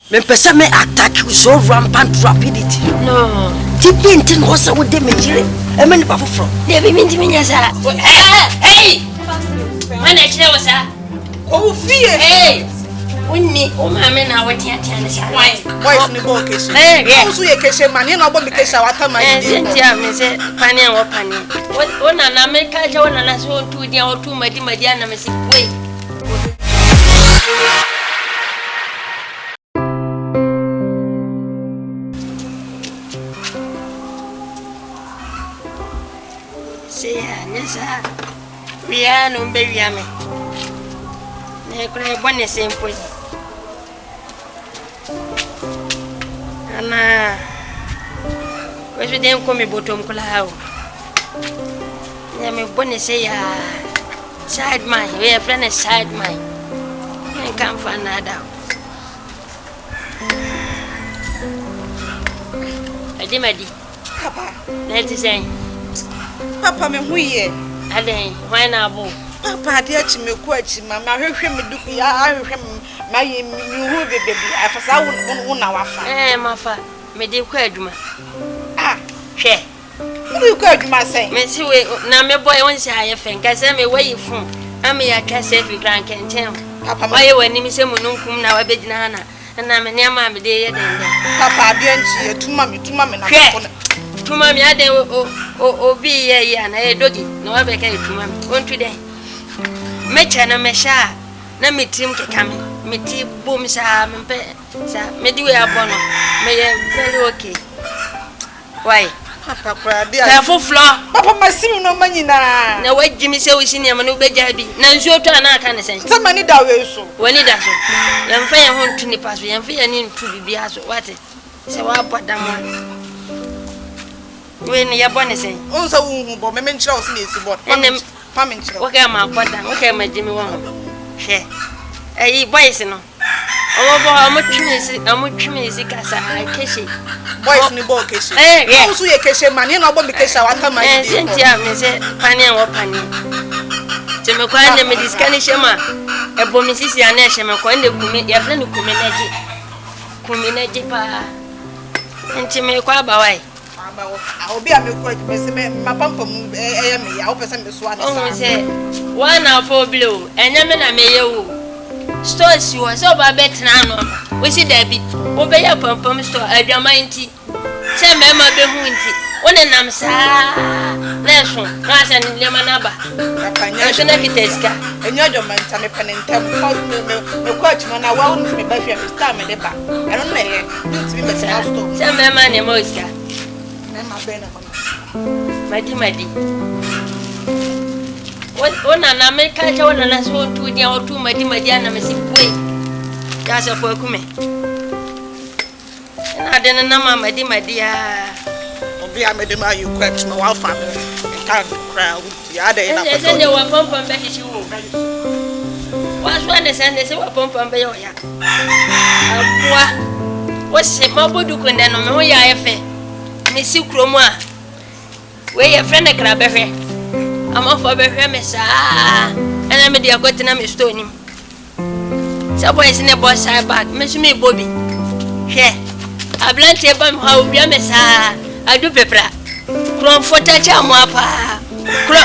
Me pesa me attack you so rampant rapidity. No. Tipi ntin hosa wo de mejire. E me nipa foforo. De bi minti minya sa. Hey! Mana kire wo sa? Oh fie. Hey! Unni o ma me na wati atia ne sa. Boys ni bo keshe. Yeah. Osu ye keshe man, ye no bo me keshe wata man. Sentia me se pani wo pani. Wona na me ka je wona na so tu dia o tu madi ana me si wei. Nessa via non beviame ne kure bonne sempo ana weso dem ko mi botom kula hawo ne me bonne se ya side my we a friend side my I can't find that out Adimadi Papa let it say Papa me huye Aden why na bo Papa de achi me ku achi mama hwehwe me duku ya ahwehwe ma ye mi hu bebe bi afasa wo na wafa mafa me de ku adwuma hwe me ku adwuma sen me si we na me boy won si aye fen ka se me wayi fun am ya ka se fi gran kenten Papa waye wani mi se mununkum na wabegina na me ne ma me de ye den Papa de anchi etuma me na ko tuma mi ade obi ye ya na e dogi na wa be ka tuma mi ontu den mecha na mesha na mitim keka mi ti bom sa me pe sa me di we abono me ye very okay why Papa kwa dia ka foflo Papa masim no manyina na wajimi se wisi ne ma no beja bi na nsuo to ana aka ne sen zamani da we so wani da so yamfa ye ho ntu ni paso yamfa ye ni ntu bibia so wate se wa bodam when you born is saying, oh, so me mention us in the board. Famine, what am I put down? What am I Jimmy one? Share. A boys, no. Oh, I'm much is a cassa. I kiss it. Boys, no book. Eh, also, you kiss a man, you know, because I want my Cynthia, Miss Panny or Panny. To me, quite a medicine, Shema. A bomissi, and Nashama, when they commit your friend who community pa. And to me, quite by I will be a milk, my pump, me, I hope I send this one. Oh, say, 1 hour for blue, and I may you. Stores you are so bad now. We see Debbie, obey your pump store at your mighty. Send me my behunty. One and I'm sad. That's one, Mass and Lemonaba. I should not be Tesca. And your man, Tammy Pen and Tam, no coachman, I won't be by your stomach. I don't know. Send my money, Mosca. Madi what na America one na so to dia o to madi na me si boy ya so for kume na de na madi ya obi amede ma you catch me one family can crowd ya de na ko se de wa pompom be shi wo wa so na se wa pompom be yo ya abua wo se mabodu ko nde no me ho ya efe me si kromo a we your friend kra behwe amafo behwe me sa ana me dia kotina me stone nim so boys ne boss side back me so me bobi hwe ablante ba me ha obia me sa adu pepra comforta cha mo apa kro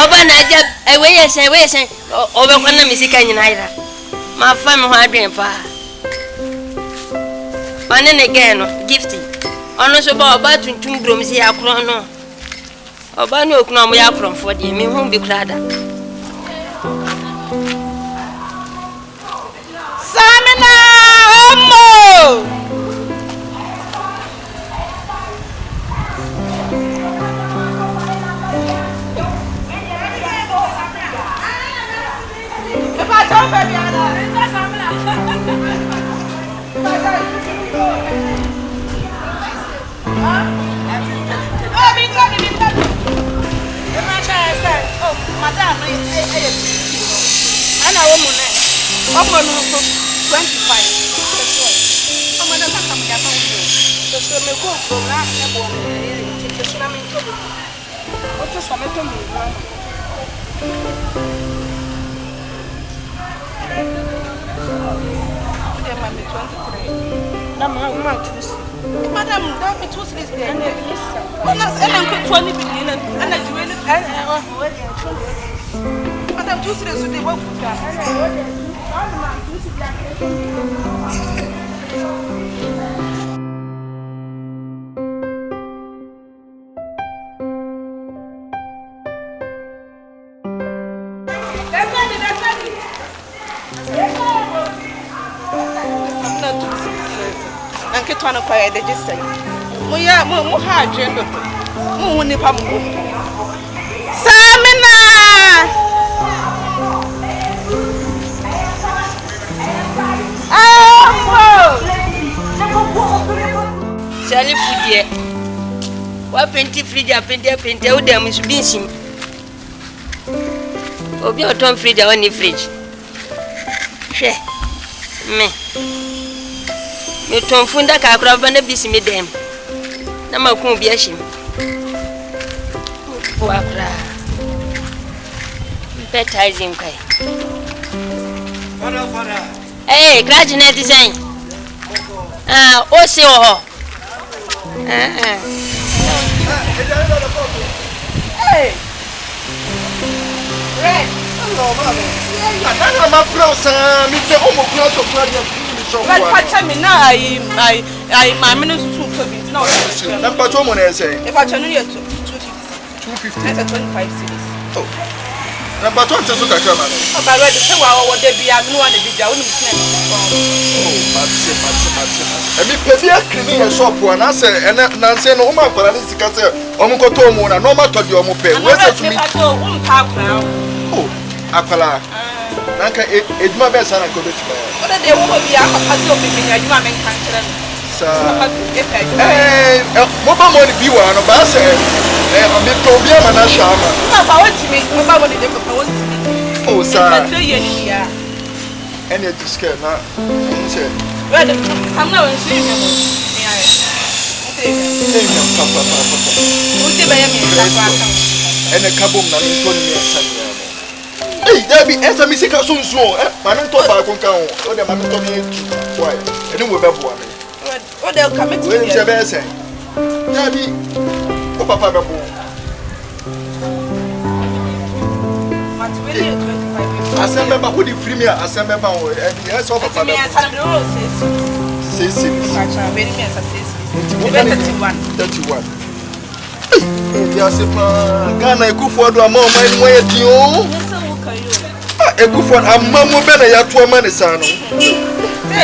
oba na ja we yesen obe ko na me sika nyina ira ma fa me ho adwen pa ane ne gen no gifty ono so ba oba tuntum brom si akro no oba no okuna mo ya from for de me hu bi krada Samina ammo Eba ton baby ana Samina Madam, I know woman. Open 25. I'm gonna come down. Just me go from that. What is some to me? I'm 23. Madam, don't be too serious. And I'm 20 billion and I do it. Madam, too serious today. What would Anke twana kwa ya de jisai mo ya mo ha adwendo mo woni pa mo Samina Sali fudie wa penti fridge a penti o dem su binsim obi o ton fridge a woni fridge hwe me ton funda ka akura ba na bisimi dem na makun bi ahim o akura baptizing kai graduate net design o se o Hey Red hello mama Ana ma frosa mi te o mo kura so kura dia Red pacha me na ai mama no su ko bi na o na pacha mo na say e pacha no ye 250 250 that's 25 cedis oh na pacha nte so kakra ma o ba Red se wa de bia no wa de bia woni mutena oh matse emi pedi akrimi ye shop na say na say no o ma kwara ni sika say o mo koto mo na no ma to de o mo pe we say to me oh akwala nanka eduma be sana ko betima o de wo bia akasi o bebe nya aduma men kan kire no sa mo ba mo ni bi wa no ba say o mi to bia ma na shama na ba wonti mi mo ba mo de ko wonti mi oh sa e ye ni ya ene diske na say Red I'm not going to see you. papa Uti ba ya mi sakwa ene kabom na nto ni asanya mo Dabi esa mi sika so nso ma nto ba ko kan o de ma nto ni tu why ene wo be bo ame o de ka meti we nche be ese Dabi o papa be bo Matwele 25 asembe ba ko di free me asembe ba o e ese o papa be me asan me ro sesi acha be me asa sesi 31 ya se pa Ghana ekufo do ama o man mo ye di o ekufo amma mo be na ya to ama ne sa no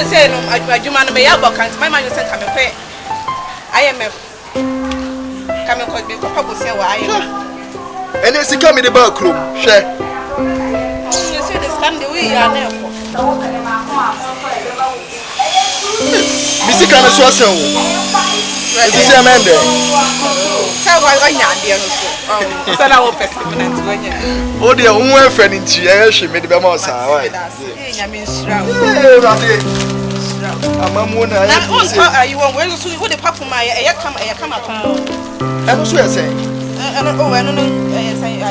say no adwuma no me ya bokan my man say ka me pe IMF ka me ko be ko pa bosia wa IMF ene sika me de ba krom hwe you see the stand the way you are there for bisika na so asen wo Ezi amende sa wa nya ade no so so na wo permanent wo nya o de unwo efe ni nti e hwe me de be ma osa wa nya me nsira rade amamu na na on pa you won we so wo de papu ma e kama pa e no so esen no say I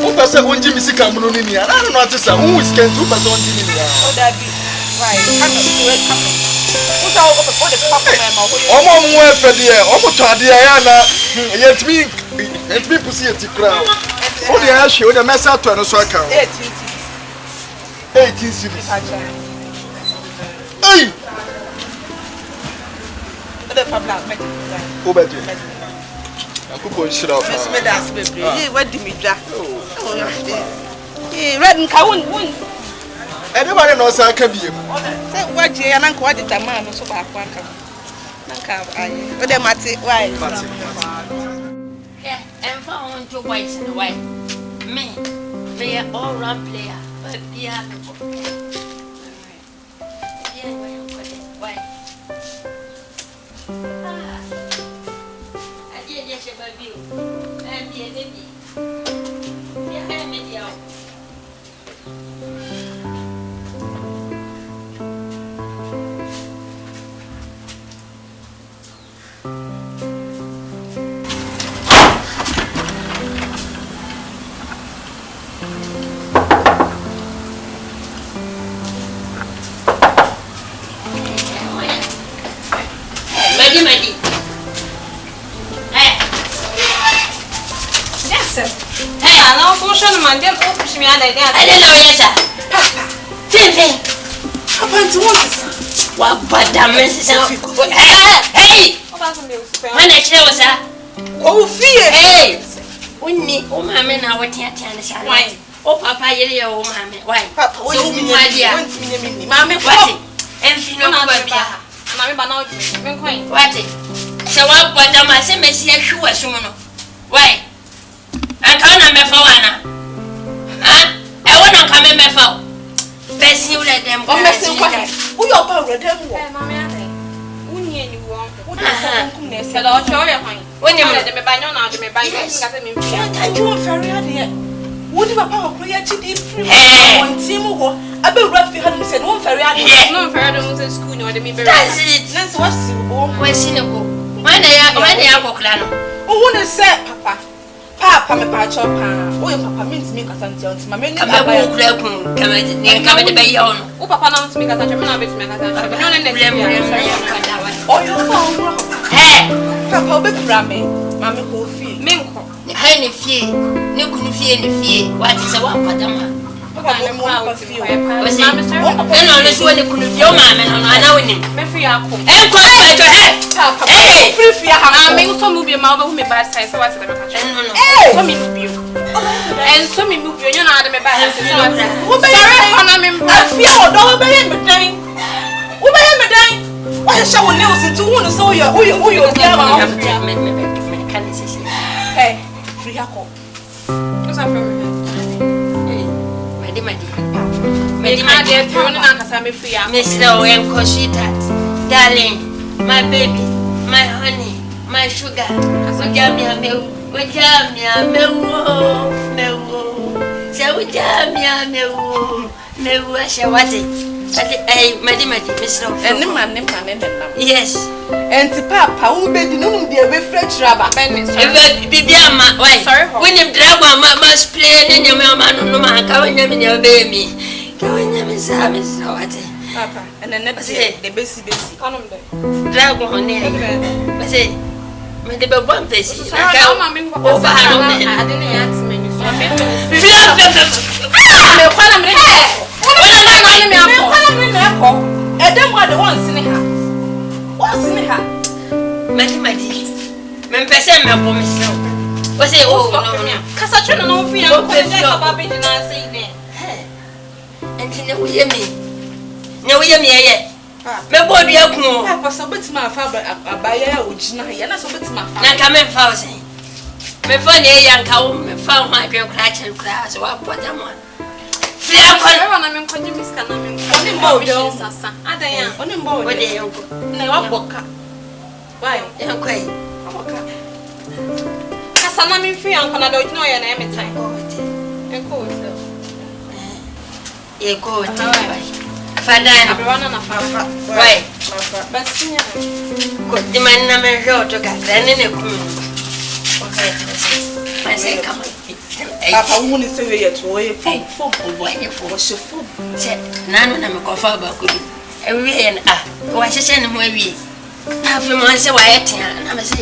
o pese onji misika mu no ni nia na no ate sa who is can to pese onji ni nia o da bi right kama usa o de papu ma omo mu efe de omo to ade ya na yetimi pusi etikra o de ya hwe o de mesa to no so aka 18 cities hey o de papu make o beje akuko nshira fa Miss Medas bebre ye wadi mi dwa red nka won anybody knows I can be say waje ya nanka wadi dama no so ba akwa aka nanka ayi o de mate why yeah and for on to boys in the way me they are all round player but be happy why baby and the baby yeah me out now for sure man dem go push me under there. I don't know yes sir. Fefe. Papa nti what? Wa bada message. Hey. When I tell us Oh fear. hey. Unni o mama na wotiatia ne sha. Why? O papa yele ya o mama. Why? Papa so me mama what? Enfi no ba bia. Na me ba na o me coin. What? So wa bada ma se mesi ahwu asum no. Why? Anka na me fa wana. Ah? E wona ka me fa. Besi ule dem. O mesi kwa. Wo yo ba ure dem wo. Mama ate. Unye ni wo. Wo da kum na ese. Hello, cho ye kwan. Woni mo de me banyo na de me banyo mi ka se mi mfi. Anju on ferry ade. Wo di papa ko ya chi di free. Hey. On team wo. Abe ura fi hanu se no ferry ade. No ferry do mo se school ni o de mi be. That's it. Nancy what si wo. Wesi ne ko. Wana ya kokla no. Wo ne se papa me pa cho pa. Wo ye papa me ntimi kasa ntia nti ma me ni Aba ko kula kun kama ne kama de bayi ono. O papa na ntimi ka ta cho me na betimi ka ta cho. No ne ne. Oh you fa Hey. papa be kura me. Ma me ko fi. Me nko. Ne hai ne fie. Ne kunu fie ne fie. Wati se wa padama. Papa me mo pa fi. Wesi. No no so ne kunu fie o ma me no ana woni. Me free akọ. En ko fa to he. Papa Hey. free fi ha. Ah, me so mu bi ma ba hu me bad side so what de me ka cho. No no. So me mu bi. En so me mu bi onyo na de me bad side so what. Wo be Sorry for na me. afia odo wo be ye me dan. Wo be ye me dan. Wo sha wo ne o si tu hu no so yo obi ama. Me kan sisi. Hey, free akọ. What's up for me? Madi. Me ma de throw na kasa me free akọ. Mr. Wenko sweetheart. Darling, my baby, my honey, my sugar. Ujamia meu. Se ujamia meu ashawati. Hey, madi, Mr. Ene ma ne Yes. Enti papa wo be di no de be fresh raba. Ebe bibia ma, why? Sorry. When you drag one ma spray ne nyama ma no ma ka wanya me ne be mi. Ka wanya me sa me sawati. Papa, ene ne de besi. Kanom de. Drag one ne. Bese me de be bon pesi. Ka ma me ko o ba no me. Ade ne ya ti me ni so me. Me kwala me. Me akọ. Me kwala me na akọ. Edem wa de won sine ha. Won sine ha. Madi. Me pese me bo me so. O se o no. Kasa twa na no fi akọ de ka ba be na sei ne. Enti ne wo ye mi ye. Me bo dua kun. Papa so betima afa abaya ya ogina ya na so betima afa. Na ka me fa o se. Me fa ne ya nka wo me fa ho adwe kra chen kra so wa poja mo. Fia kwa na me nkonje miska na me Oni mbo do. sasa. Adan ya. Oni mbo wo de. de yanko. Na wa boka. Why? Yanko yi. Boka. Kasa na me fi akọ na do ogina o ya na e metan. Enko o se. Ye go te bai. Fada Abewana na fa. why? Basinya. Ko di man na me jo to ka ne ne kun. Okay. I say come on. Papa wo ni se we ye to we Fo bo anye fo. wo she fo. Se nanu na me ko fa ba ko bi. Ewie ye na wa hyehyɛ ne ho awie. Na afi mo se wa yetia na me se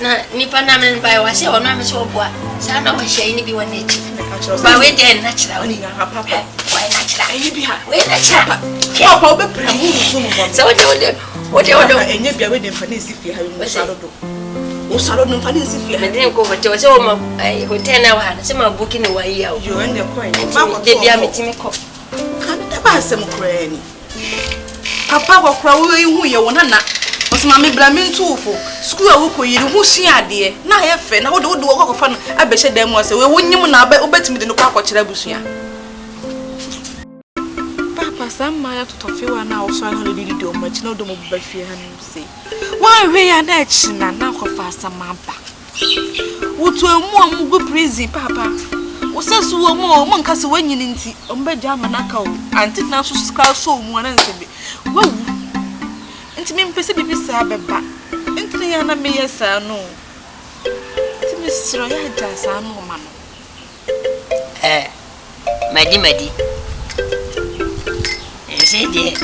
na nipa na me ba wa se ono me se oboa. Sa na wa hyɛ ni bi wa na echi. Ba we dey natural Oni ni. na ha papa. Why natural? Enye bi ha. We natural. Papa wo be pra mu so mo. So what Enye bia we de mfa na sifie ha mu saro do. Wo saro no mfa na sifie ha. me den ko hotel so ma hotel na wa na se ma booking ni wa yi awo. Yo ende coin. Ma ko De bia metimi ko. Kan da ba asem kura ni. Papa ko kura wo yi hu ye wo nana. Osima me bra me ntufo. School a wo ko yiri hu hia ade. Na ye fe na wo de wo ko fa no abehye dan mu ase. We wonyim na obetimi de no kwa akọkyere abusua. Papa samma ya totofe wa na wo so na didi do ma chi na do mo ba fie ha no se. Wa hwe ya na chi na na ko fa samamba. Wo to emu amu go prison papa. Wo sesu wo mo nka se wanyini nti o mba di ama na ka o. Anti na so ska so mu na nsebe. Wa nti me mpese bibi sa beba nti ya na me yesa no nti me siro ya ja sa no ma no Madi ese die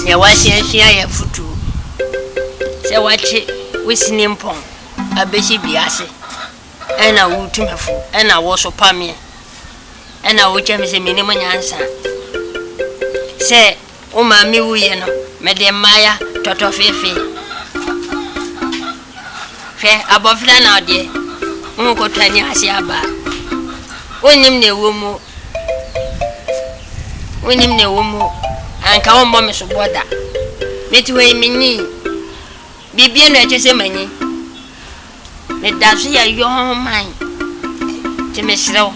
ya wasi afia ya futu se wache wesini mpon abeshi biase ena wo tumefo ena wo so pamie ena wo chame se minimo nyansa se o ma mi wuye no me de maya toto fefe fe abofra na ode nko tani ase aba onim na ewo mu anka wo mbɔ me so boda meti we minyi bibie na eche se manyi me da so ya yo man ti me srew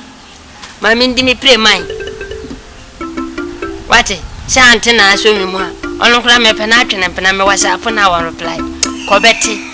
ma mi ndi mi pre man wate sa ante na so mi mu a ono kra me pe na atwe na pe na me whatsapp na wa reply ko beti